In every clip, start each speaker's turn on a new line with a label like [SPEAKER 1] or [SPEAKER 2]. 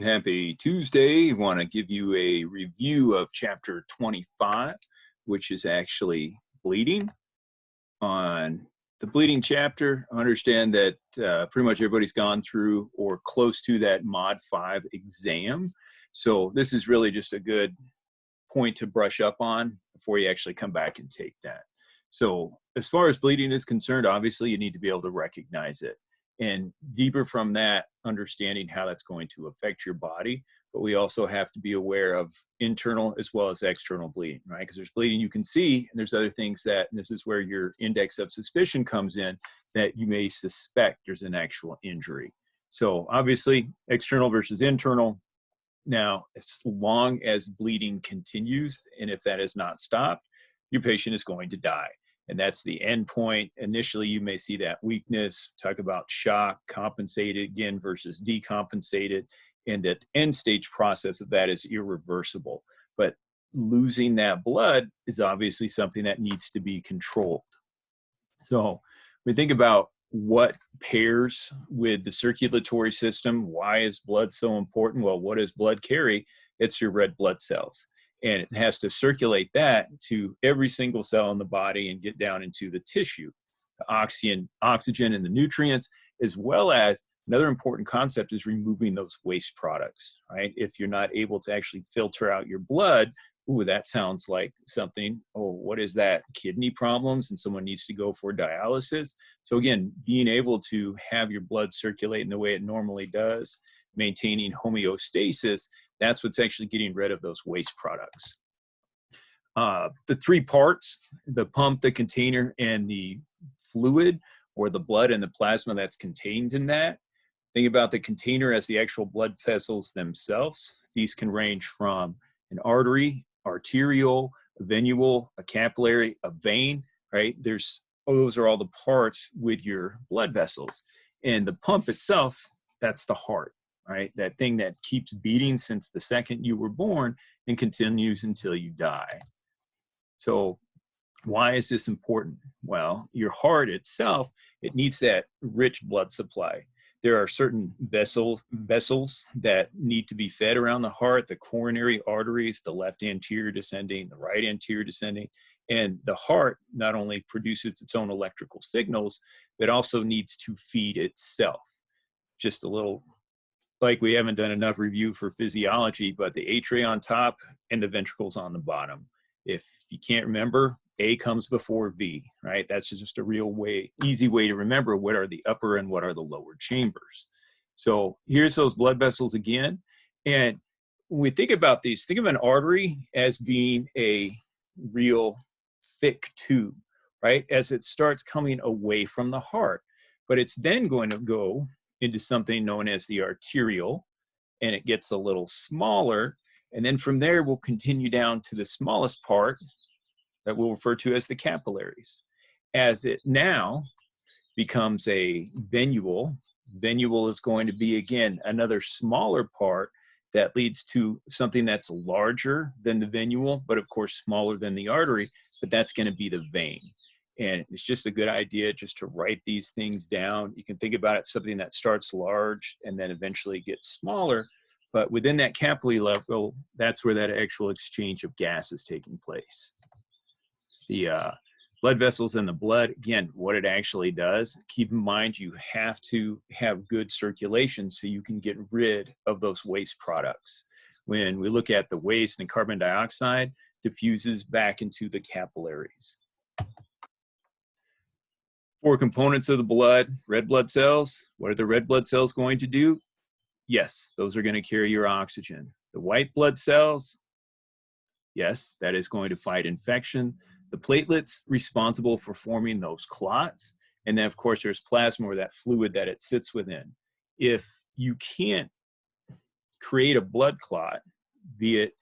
[SPEAKER 1] Happy Tuesday. I want to give you a review of chapter 25, which is actually bleeding. On the bleeding chapter, I understand that pretty much everybody's gone through or close to that Mod 5 exam. So this is really just a good point to brush up on before you actually come back and take that. So as far as bleeding is concerned, obviously you need to be able to recognize it. And deeper from that, understanding how that's going to affect your body. But we also have to be aware of internal as well as external bleeding, right? Because there's bleeding you can see, and there's other things that, and this is where your index of suspicion comes in, that you may suspect there's an actual injury. So obviously, external versus internal. Now, as long as bleeding continues, and if that is not stopped, your patient is going to die. And that's the end point. Initially, you may see that weakness, talk about shock, compensated again versus decompensated, and that end stage process of that is irreversible. But losing that blood is obviously something that needs to be controlled. So we think about what pairs with the circulatory system. Why is blood so important? Well, what does blood carry? It's your red blood cells. And it has to circulate that to every single cell in the body and get down into the tissue. The oxygen and the nutrients, as well as another important concept is removing those waste products, right? If you're not able to actually filter out your blood, ooh, that sounds like something. Oh, what is that? Kidney problems, and someone needs to go for dialysis. So again, being able to have your blood circulate in the way it normally does, maintaining homeostasis, that's what's actually getting rid of those waste products. The three parts, the pump, the container, and the fluid, or the blood and the plasma that's contained in that. Think about the container as the actual blood vessels themselves. These can range from an artery, arterial, a venule, a capillary, a vein, right? Those are all the parts with your blood vessels. And the pump itself, that's the heart, right? That thing that keeps beating since the second you were born and continues until you die. So why is this important? Well, your heart itself, it needs that rich blood supply. There are certain vessels that need to be fed around the heart, the coronary arteries, the left anterior descending, the right anterior descending. And the heart not only produces its own electrical signals, but also needs to feed itself. Just a little, like we haven't done enough review for physiology, but the atria on top and the ventricles on the bottom. If you can't remember, A comes before V, right? That's just a real easy way to remember what are the upper and what are the lower chambers. So here's those blood vessels again. And when we think about these, think of an artery as being a real thick tube, right? As it starts coming away from the heart. But it's then going to go into something known as the arterial, and it gets a little smaller. And then from there, we'll continue down to the smallest part that we'll refer to as the capillaries. As it now becomes a venule is going to be, again, another smaller part that leads to something that's larger than the venule, but of course smaller than the artery, but that's going to be the vein. And it's just a good idea just to write these things down. You can think about it, something that starts large and then eventually gets smaller. But within that capillary level, that's where that actual exchange of gas is taking place. The blood vessels and the blood, again, what it actually does, keep in mind you have to have good circulation so you can get rid of those waste products. When we look at the waste and carbon dioxide, diffuses back into the capillaries. 4 components of the blood, red blood cells. What are the red blood cells going to do? Yes, those are going to carry your oxygen. The white blood cells, yes, that is going to fight infection. The platelets responsible for forming those clots. And then, of course, there's plasma, or that fluid that it sits within. If you can't create a blood clot, be it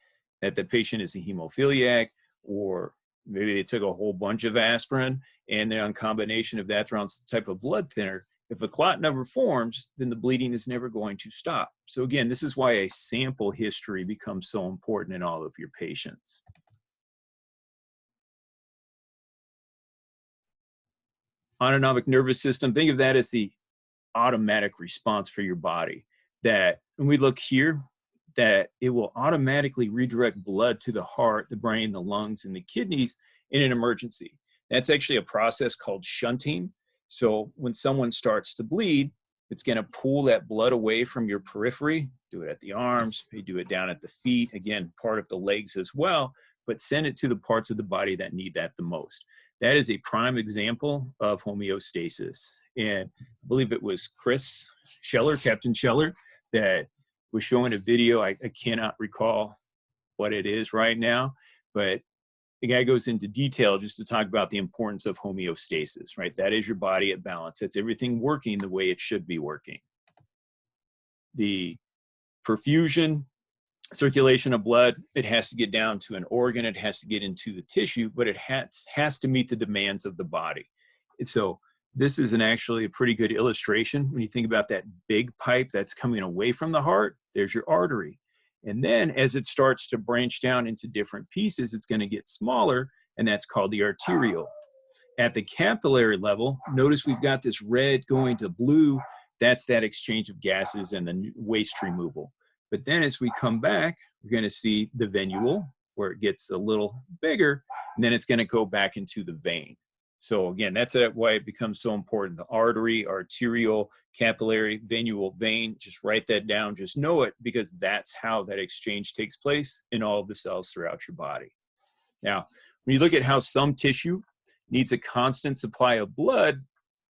[SPEAKER 1] that the patient is a hemophiliac, or maybe they took a whole bunch of aspirin and they're on combination of that, they're on some type of blood thinner. If a clot never forms, then the bleeding is never going to stop. So again, this is why a sample history becomes so important in all of your patients. Autonomic nervous system, think of that as the automatic response for your body. that when we look here, that it will automatically redirect blood to the heart, the brain, the lungs, and the kidneys in an emergency. That's actually a process called shunting. So when someone starts to bleed, it's going to pull that blood away from your periphery, do it at the arms, they do it down at the feet, again, part of the legs as well, but send it to the parts of the body that need that the most. That is a prime example of homeostasis. And I believe it was Chris Scheller, Captain Scheller, that was showing a video. I cannot recall what it is right now, but the guy goes into detail just to talk about the importance of homeostasis, right? That is your body at balance. It's everything working the way it should be working. The perfusion, circulation of blood, it has to get down to an organ, it has to get into the tissue, but it has to meet the demands of the body. And so this is actually a pretty good illustration. When you think about that big pipe that's coming away from the heart, there's your artery. And then as it starts to branch down into different pieces, it's going to get smaller, and that's called the arteriole. At the capillary level, notice we've got this red going to blue. That's that exchange of gases and the waste removal. But then as we come back, we're going to see the venule, where it gets a little bigger, and then it's going to go back into the vein. So again, that's why it becomes so important. The artery, arteriole, capillary, venule, vein, just write that down, just know it, because that's how that exchange takes place in all of the cells throughout your body. Now, when you look at how some tissue needs a constant supply of blood,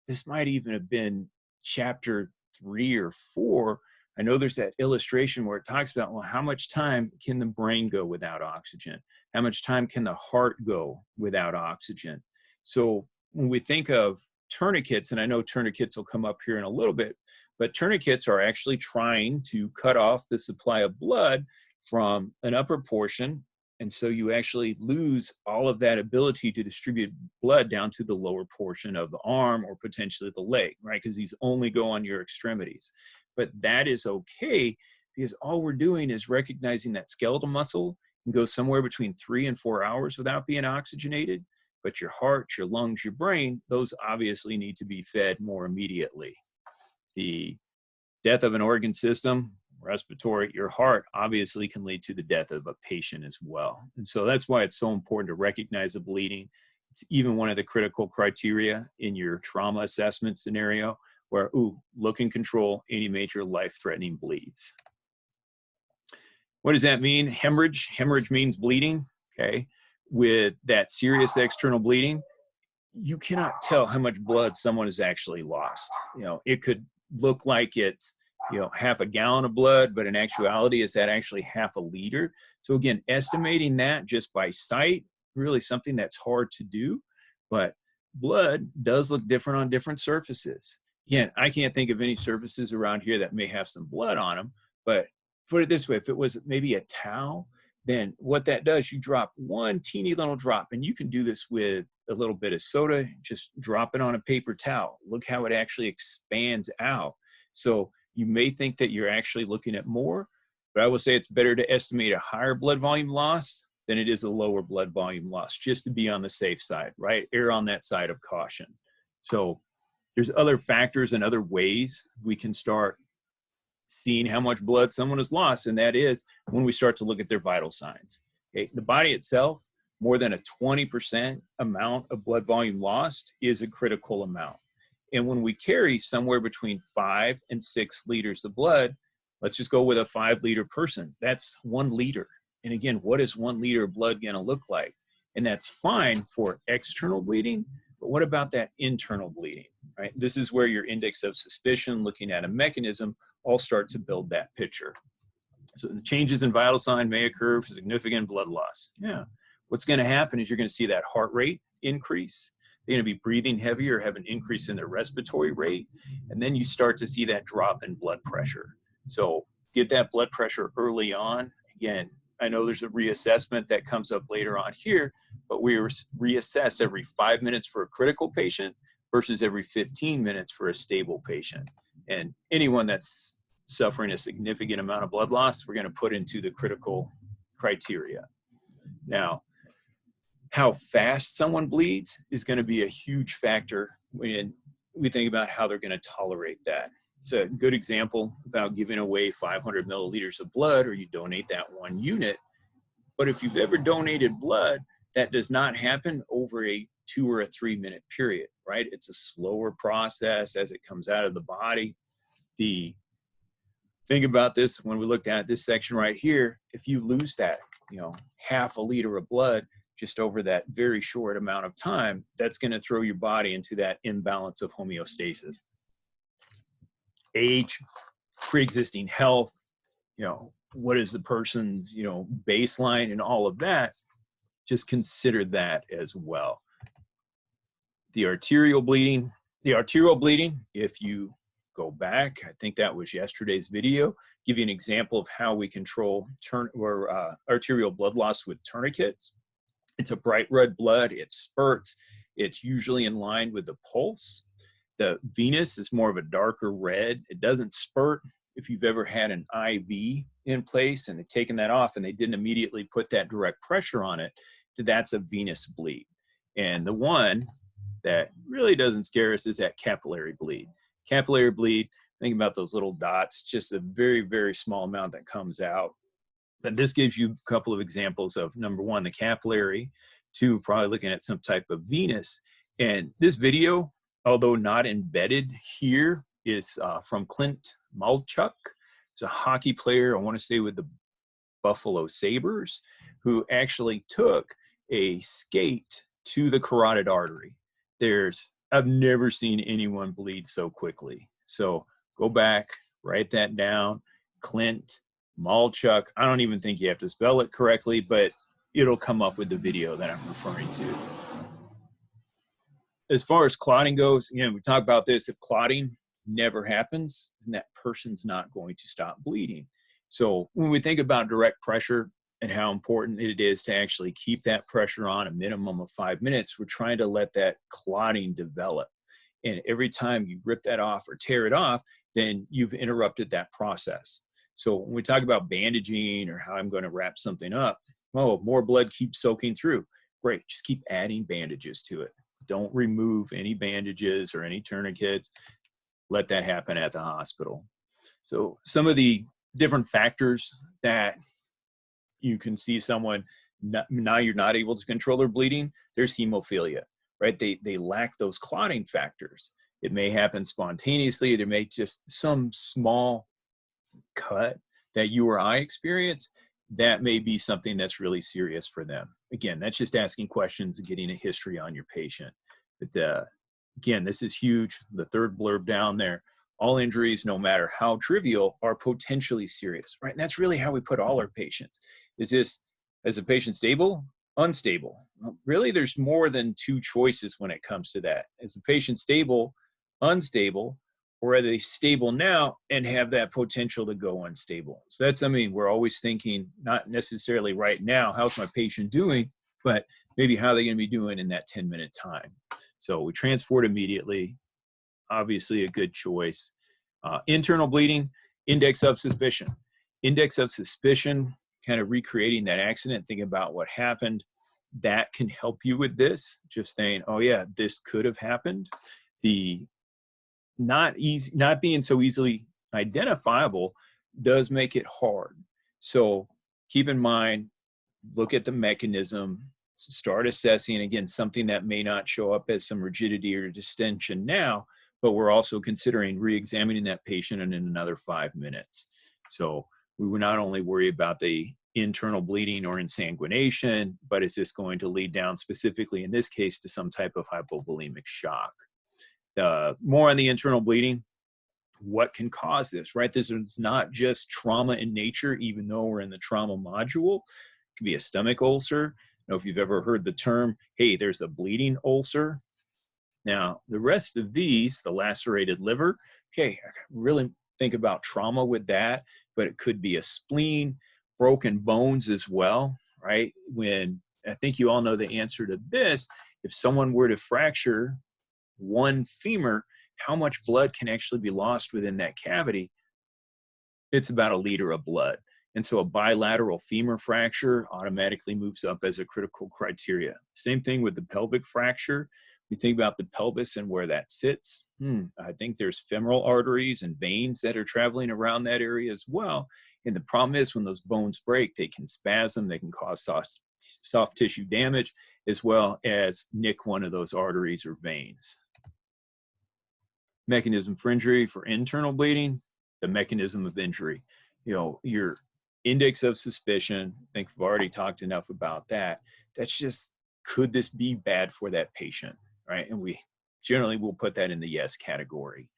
[SPEAKER 1] this might even have been chapter 3 or 4. I know there's that illustration where it talks about, well, how much time can the brain go without oxygen? How much time can the heart go without oxygen? So when we think of tourniquets, and I know tourniquets will come up here in a little bit, but tourniquets are actually trying to cut off the supply of blood from an upper portion. And so you actually lose all of that ability to distribute blood down to the lower portion of the arm or potentially the leg, right? Because these only go on your extremities. But that is okay, because all we're doing is recognizing that skeletal muscle can go somewhere between 3 and 4 hours without being oxygenated. But your heart, your lungs, your brain, those obviously need to be fed more immediately. The death of an organ system, respiratory, your heart obviously can lead to the death of a patient as well. And so that's why it's so important to recognize the bleeding. It's even one of the critical criteria in your trauma assessment scenario where, look and control any major life-threatening bleeds. What does that mean? Hemorrhage. Hemorrhage means bleeding, okay? With that serious external bleeding, you cannot tell how much blood someone has actually lost. You know, it could look like it's, half a gallon of blood, but in actuality, is that actually half a liter? So again, estimating that just by sight, really something that's hard to do, but blood does look different on different surfaces. Again, I can't think of any surfaces around here that may have some blood on them, but put it this way, if it was maybe a towel, then what that does, you drop one teeny little drop, and you can do this with a little bit of soda, just drop it on a paper towel. Look how it actually expands out. So you may think that you're actually looking at more, but I will say it's better to estimate a higher blood volume loss than it is a lower blood volume loss, just to be on the safe side, right? Err on that side of caution. So there's other factors and other ways we can start seeing how much blood someone has lost, and that is when we start to look at their vital signs. Okay, the body itself, more than a 20% amount of blood volume lost is a critical amount. And when we carry somewhere between 5 and 6 liters of blood, let's just go with a 5-liter person. That's 1 liter. And again, what is 1 liter of blood going to look like? And that's fine for external bleeding, but what about that internal bleeding, right? This is where your index of suspicion, looking at a mechanism, all start to build that picture. So the changes in vital sign may occur for significant blood loss. Yeah. What's going to happen is you're going to see that heart rate increase. They're going to be breathing heavier, have an increase in their respiratory rate, and then you start to see that drop in blood pressure. So get that blood pressure early on. Again, I know there's a reassessment that comes up later on here, but we reassess every 5 minutes for a critical patient versus every 15 minutes for a stable patient. And anyone that's suffering a significant amount of blood loss, we're going to put into the critical criteria. Now, how fast someone bleeds is going to be a huge factor when we think about how they're going to tolerate that. it's a good example about giving away 500 milliliters of blood, or you donate that 1 unit. But if you've ever donated blood, that does not happen over a 2 or a 3 minute period, right? It's a slower process as it comes out of the body. Think about this when we looked at this section right here. If you lose that, half a liter of blood just over that very short amount of time, that's going to throw your body into that imbalance of homeostasis. Age, pre-existing health, what is the person's, baseline and all of that, just consider that as well. The arterial bleeding, if you go back, I think that was yesterday's video, give you an example of how we control arterial blood loss with tourniquets. It's a bright red blood, it spurts, it's usually in line with the pulse. The venous is more of a darker red, it doesn't spurt. If you've ever had an IV in place and they've taken that off and they didn't immediately put that direct pressure on it, that's a venous bleed. And the one that really doesn't scare us is that capillary bleed. Capillary bleed, think about those little dots, just a very, very small amount that comes out. But this gives you a couple of examples of, number one, the capillary, two, probably looking at some type of venous. And this video, although not embedded here, is from Clint Malchuk. He's a hockey player, I want to say with the Buffalo Sabres, who actually took a skate to the carotid artery. I've never seen anyone bleed so quickly. So go back, write that down. Clint Malchuk. I don't even think you have to spell it correctly, but it'll come up with the video that I'm referring to. As far as clotting goes, we talk about this. If clotting never happens, then that person's not going to stop bleeding. So when we think about direct pressure and how important it is to actually keep that pressure on a minimum of 5 minutes, we're trying to let that clotting develop. And every time you rip that off or tear it off, then you've interrupted that process. So when we talk about bandaging or how I'm going to wrap something up, more blood keeps soaking through. Great, just keep adding bandages to it. Don't remove any bandages or any tourniquets. Let that happen at the hospital. So some of the different factors that you can see someone, now you're not able to control their bleeding, there's hemophilia, right? They lack those clotting factors. It may happen spontaneously, it may just some small cut that you or I experience, that may be something that's really serious for them. Again, that's just asking questions and getting a history on your patient. But again, this is huge. The third blurb down there, all injuries, no matter how trivial, are potentially serious, right? And that's really how we put all our patients. Is a patient stable, unstable? Well, really, there's more than two choices when it comes to that. Is the patient stable, unstable, or are they stable now and have that potential to go unstable? So that's, we're always thinking, not necessarily right now, how's my patient doing, but maybe how they're going to be doing in that 10-minute time. So we transport immediately, obviously a good choice. Internal bleeding, index of suspicion. Index of suspicion, kind of recreating that accident, thinking about what happened, that can help you with this, just saying, oh yeah, this could have happened. The not being so easily identifiable does make it hard. So keep in mind, look at the mechanism, start assessing, again, something that may not show up as some rigidity or distension now, but we're also considering re-examining that patient in another 5 minutes. So we would not only worry about the internal bleeding or insanguination, but is this going to lead down specifically in this case to some type of hypovolemic shock? More on the internal bleeding, what can cause this, right? This is not just trauma in nature, even though we're in the trauma module. It could be a stomach ulcer. I don't know if you've ever heard the term, hey, there's a bleeding ulcer. Now, the rest of these, the lacerated liver, okay, I really think about trauma with that, but it could be a spleen, broken bones as well, right? When I think you all know the answer to this, if someone were to fracture one femur, how much blood can actually be lost within that cavity? It's about 1 liter of blood. And so a bilateral femur fracture automatically moves up as a critical criteria. Same thing with the pelvic fracture. You think about the pelvis and where that sits. I think there's femoral arteries and veins that are traveling around that area as well. And the problem is when those bones break, they can spasm, they can cause soft tissue damage, as well as nick one of those arteries or veins. Mechanism for injury for internal bleeding, the mechanism of injury. Your index of suspicion, I think we've already talked enough about that. That's just, could this be bad for that patient, right? And we generally will put that in the yes category.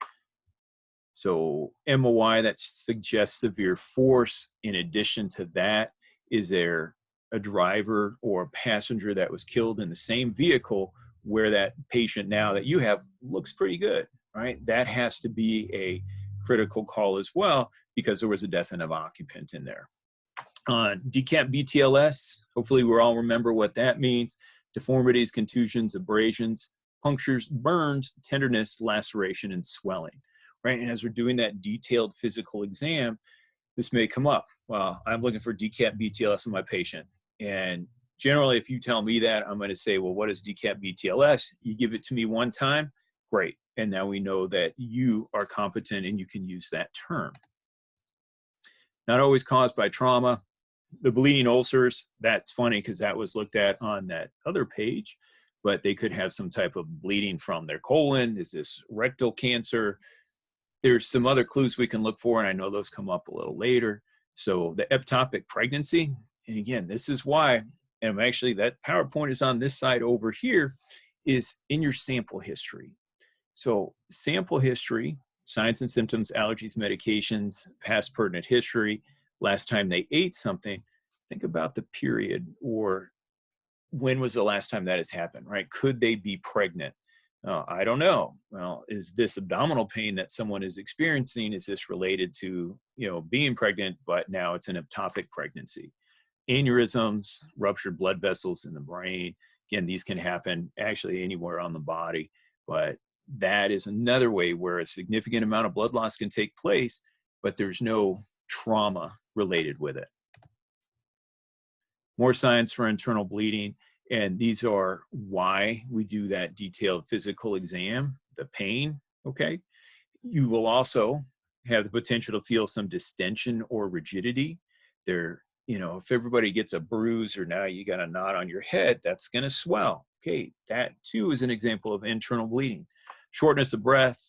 [SPEAKER 1] So MOI, that suggests severe force. In addition to that, is there a driver or a passenger that was killed in the same vehicle where that patient now that you have looks pretty good, right? That has to be a critical call as well, because there was a death of occupant in there. DCAP BTLS, hopefully we all remember what that means. Deformities, contusions, abrasions, punctures, burns, tenderness, laceration, and swelling, right? And as we're doing that detailed physical exam, this may come up. Well, I'm looking for DCAP BTLS in my patient. And generally, if you tell me that, I'm going to say, well, what is DCAP BTLS? You give it to me one time, great. And now we know that you are competent and you can use that term. Not always caused by trauma. The bleeding ulcers, that's funny because that was looked at on that other page, but they could have some type of bleeding from their colon. Is this rectal cancer? There's some other clues we can look for, and I know those come up a little later. So the ectopic pregnancy, and again, this is why, and actually that PowerPoint is on this side over here, is in your sample history. So sample history, signs and symptoms, allergies, medications, past pertinent history, last time they ate something, think about the period, or when was the last time that has happened, right? Could they be pregnant? I don't know. Well, is this abdominal pain that someone is experiencing, is this related to, being pregnant, but now it's an ectopic pregnancy? Aneurysms, ruptured blood vessels in the brain. Again, these can happen actually anywhere on the body, but that is another way where a significant amount of blood loss can take place, but there's no trauma related with it. More signs for internal bleeding, and these are why we do that detailed physical exam, the pain, okay? You will also have the potential to feel some distension or rigidity. If everybody gets a bruise or now you got a knot on your head, that's gonna swell. Okay, that too is an example of internal bleeding. Shortness of breath,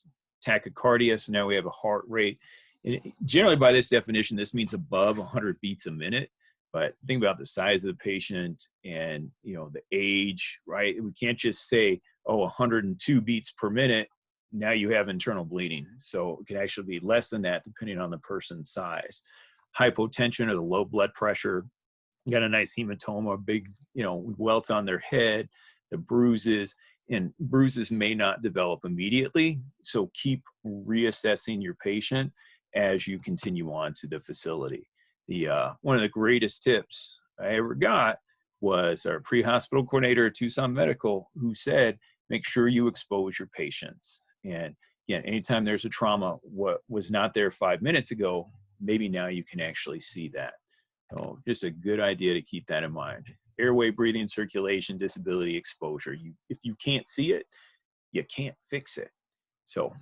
[SPEAKER 1] tachycardia, so now we have a heart rate. And generally by this definition, this means above 100 beats a minute. But think about the size of the patient and the age, right? We can't just say, 102 beats per minute, now you have internal bleeding. So it can actually be less than that depending on the person's size. Hypotension or the low blood pressure, got a nice hematoma, big, welt on their head, the bruises, and bruises may not develop immediately. So keep reassessing your patient as you continue on to the facility. One of the greatest tips I ever got was our pre-hospital coordinator at Tucson Medical, who said, make sure you expose your patients. And again, anytime there's a trauma, what was not there 5 minutes ago, maybe now you can actually see that. So just a good idea to keep that in mind. Airway, breathing, circulation, disability, exposure. If you can't see it, you can't fix it. So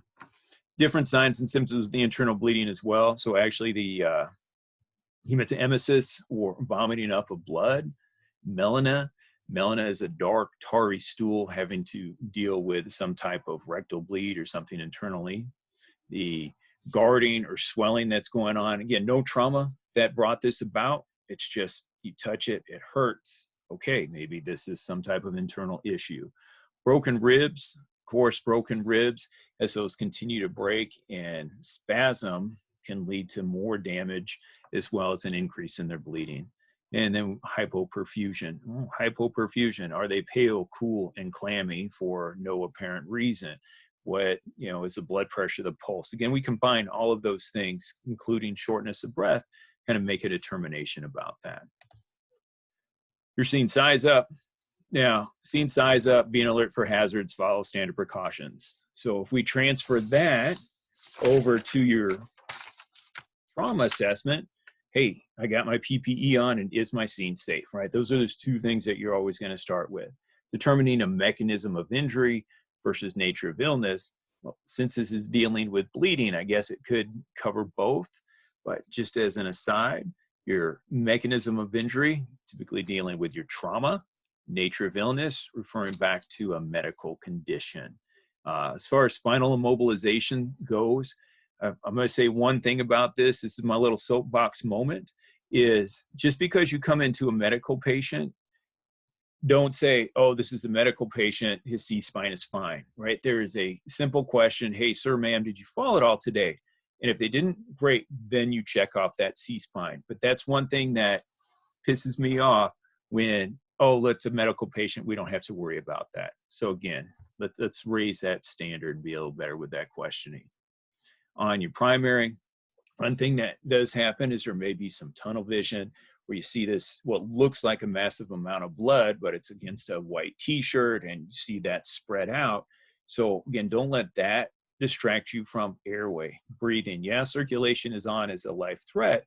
[SPEAKER 1] different signs and symptoms of the internal bleeding as well. So actually the hematemesis, or vomiting up of blood. Melena is a dark, tarry stool having to deal with some type of rectal bleed or something internally. The guarding or swelling that's going on. Again, no trauma that brought this about. It's just you touch it, it hurts. Okay, maybe this is some type of internal issue. Broken ribs, of course, broken ribs, as those continue to break and spasm, can lead to more damage as well as an increase in their bleeding. And then hypoperfusion. Hypoperfusion, are they pale, cool, and clammy for no apparent reason? What, is the blood pressure, the pulse? Again, we combine all of those things, including shortness of breath, kind of make a determination about that. You're seeing size up. Now, seeing size up, being alert for hazards, follow standard precautions. So if we transfer that over to your trauma assessment, hey, I got my PPE on, and is my scene safe, right? Those are those two things that you're always going to start with. determining a mechanism of injury versus nature of illness. Well, since this is dealing with bleeding, I guess it could cover both, but just as an aside, your mechanism of injury, typically dealing with your trauma, nature of illness, referring back to a medical condition. As far as spinal immobilization goes, I'm going to say one thing about this. This is my little soapbox moment, is just because you come into a medical patient, don't say, oh, this is a medical patient, his C-spine is fine, right? There is a simple question, hey, sir, ma'am, did you fall at all today? And if they didn't, great, then you check off that C-spine. But that's one thing that pisses me off when, oh, it's a medical patient, we don't have to worry about that. So again, let's raise that standard and be a little better with that questioning. On your primary, one thing that does happen is there may be some tunnel vision where you see this, what looks like a massive amount of blood, but it's against a white t-shirt and you see that spread out. So again, don't let that distract you from airway, breathing. Yeah, circulation is on as a life threat,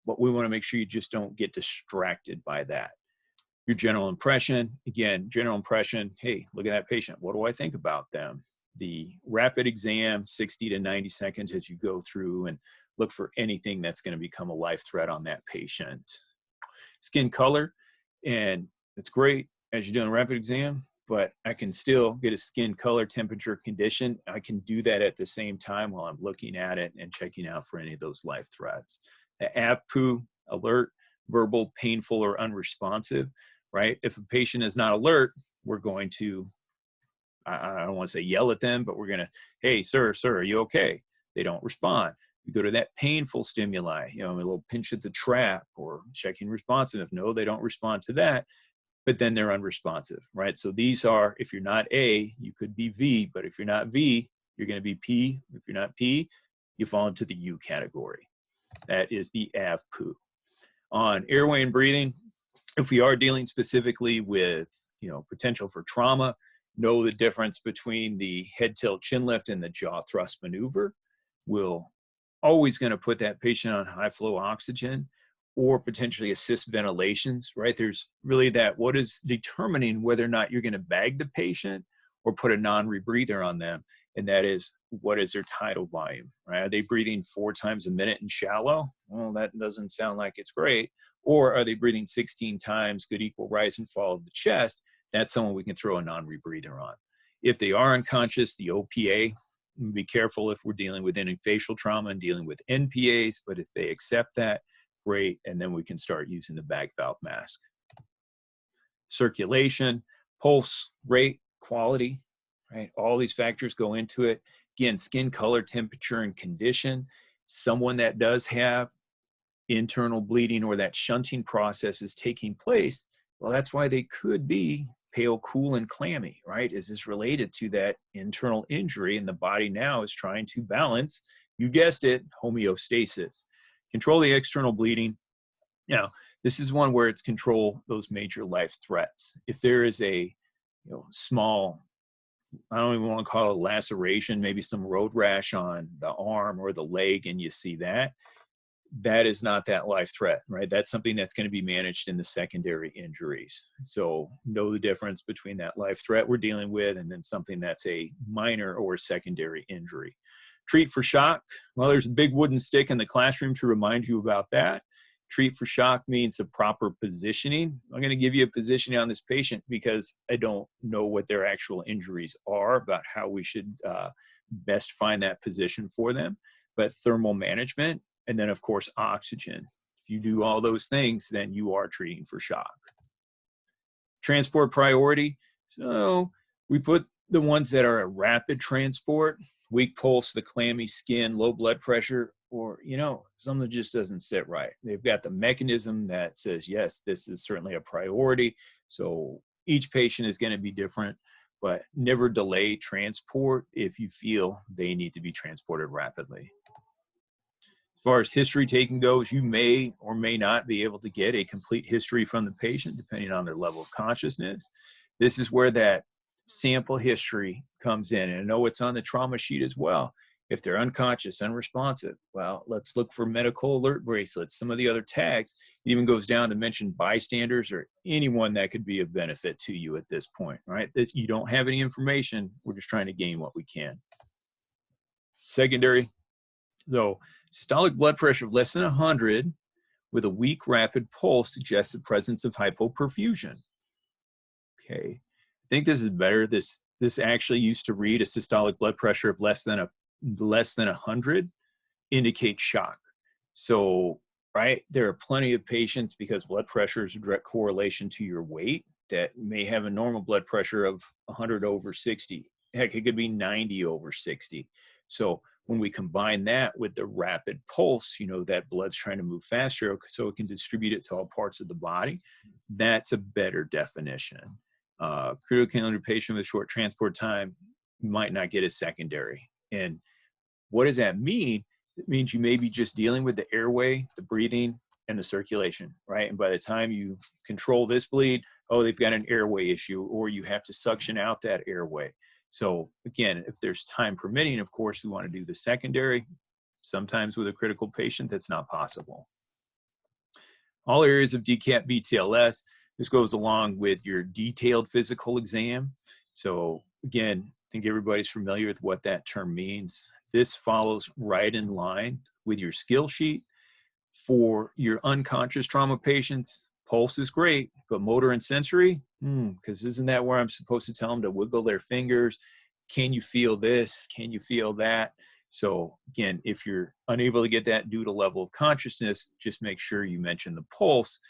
[SPEAKER 1] but we want to make sure you just don't get distracted by that. Your general impression, again, general impression, hey, look at that patient. What do I think about them? The rapid exam, 60 to 90 seconds as you go through and look for anything that's going to become a life threat on that patient. Skin color, and it's great as you're doing a rapid exam, but I can still get a skin color, temperature, condition. I can do that at the same time while I'm looking at it and checking out for any of those life threats. The AVPU, alert, verbal, painful, or unresponsive, right? If a patient is not alert, we're going to, I don't want to say yell at them, but we're going to, hey, sir, are you okay? They don't respond. We go to that painful stimuli, a little pinch at the trap or checking responsive. No, they don't respond to that, but then they're unresponsive, right? So these are, if you're not A, you could be V, but if you're not V, you're going to be P. If you're not P, you fall into the U category. That is the AVPU. On airway and breathing, if we are dealing specifically with, potential for trauma, know the difference between the head tilt chin lift and the jaw thrust maneuver. We're always going to put that patient on high flow oxygen or potentially assist ventilations, right? There's really that, what is determining whether or not you're going to bag the patient or put a non-rebreather on them. And that is, what is their tidal volume, right? Are they breathing 4 times a minute in shallow? Well, that doesn't sound like it's great. Or are they breathing 16 times, good equal rise and fall of the chest? That's someone we can throw a non-rebreather on. If they are unconscious, the OPA, be careful if we're dealing with any facial trauma and dealing with NPAs, but if they accept that, great, and then we can start using the bag valve mask. Circulation, pulse, rate, quality, right? All these factors go into it. Again, skin color, temperature, and condition. Someone that does have internal bleeding or that shunting process is taking place, well, that's why they could be pale, cool, and clammy, right? Is this related to that internal injury? And the body now is trying to balance, you guessed it, homeostasis. Control the external bleeding. This is one where it's control those major life threats. If there is a small, I don't even want to call it laceration, maybe some road rash on the arm or the leg, and you see that, that is not that life threat, right? That's something that's going to be managed in the secondary injuries. So know the difference between that life threat we're dealing with and then something that's a minor or secondary injury. Treat for shock. Well, there's a big wooden stick in the classroom to remind you about that. Treat for shock means a proper positioning. I'm going to give you a positioning on this patient because I don't know what their actual injuries are, about how we should best find that position for them. But thermal management, and then of course oxygen. If you do all those things, then you are treating for shock. Transport priority. So we put the ones that are a rapid transport, weak pulse, the clammy skin, low blood pressure, or, something just doesn't sit right. They've got the mechanism that says, yes, this is certainly a priority. So each patient is going to be different, but never delay transport if you feel they need to be transported rapidly. As far as history taking goes, you may or may not be able to get a complete history from the patient depending on their level of consciousness. This is where that sample history comes in. And I know it's on the trauma sheet as well. If they're unconscious, unresponsive, well, let's look for medical alert bracelets, some of the other tags. It even goes down to mention bystanders or anyone that could be of benefit to you at this point, right? That you don't have any information. We're just trying to gain what we can. Secondary, though, systolic blood pressure of less than 100 with a weak rapid pulse suggests the presence of hypoperfusion. Okay, I think this is better. This actually used to read a systolic blood pressure of less than 100 indicates shock. So, right, there are plenty of patients, because blood pressure is a direct correlation to your weight, that may have a normal blood pressure of 100 over 60. Heck, it could be 90 over 60. So when we combine that with the rapid pulse, you know, that blood's trying to move faster so it can distribute it to all parts of the body. That's a better definition. Critical illness patient with short transport time might not get a secondary. And what does that mean? It means you may be just dealing with the airway, the breathing, and the circulation, right? And by the time you control this bleed, oh, they've got an airway issue, or you have to suction out that airway. So again, if there's time permitting, of course, we want to do the secondary. Sometimes with a critical patient, that's not possible. All areas of DCAP BTLS, this goes along with your detailed physical exam. So again, I think everybody's familiar with what that term means. This follows right in line with your skill sheet. For your unconscious trauma patients, pulse is great, but motor and sensory, because isn't that where I'm supposed to tell them to wiggle their fingers? Can you feel this? Can you feel that? So again, if you're unable to get that due to level of consciousness, just make sure you mention the pulse.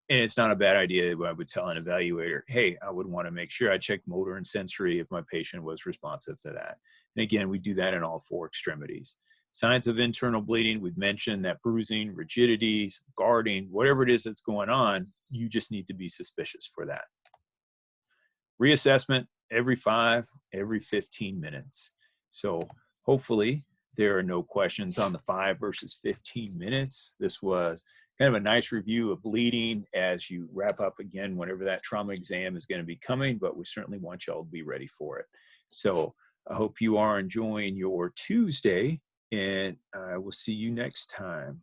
[SPEAKER 1] And it's not a bad idea. I would tell an evaluator, hey, I would want to make sure I check motor and sensory if my patient was responsive to that. And again, we do that in all four extremities. Signs of internal bleeding, we've mentioned that bruising, rigidities, guarding, whatever it is that's going on, you just need to be suspicious for that. Reassessment every 5, every 15 minutes. So hopefully there are no questions on the 5 versus 15 minutes. This was kind of a nice review of bleeding as you wrap up again, whenever that trauma exam is going to be coming, but we certainly want y'all to be ready for it. So I hope you are enjoying your Tuesday, and I will see you next time.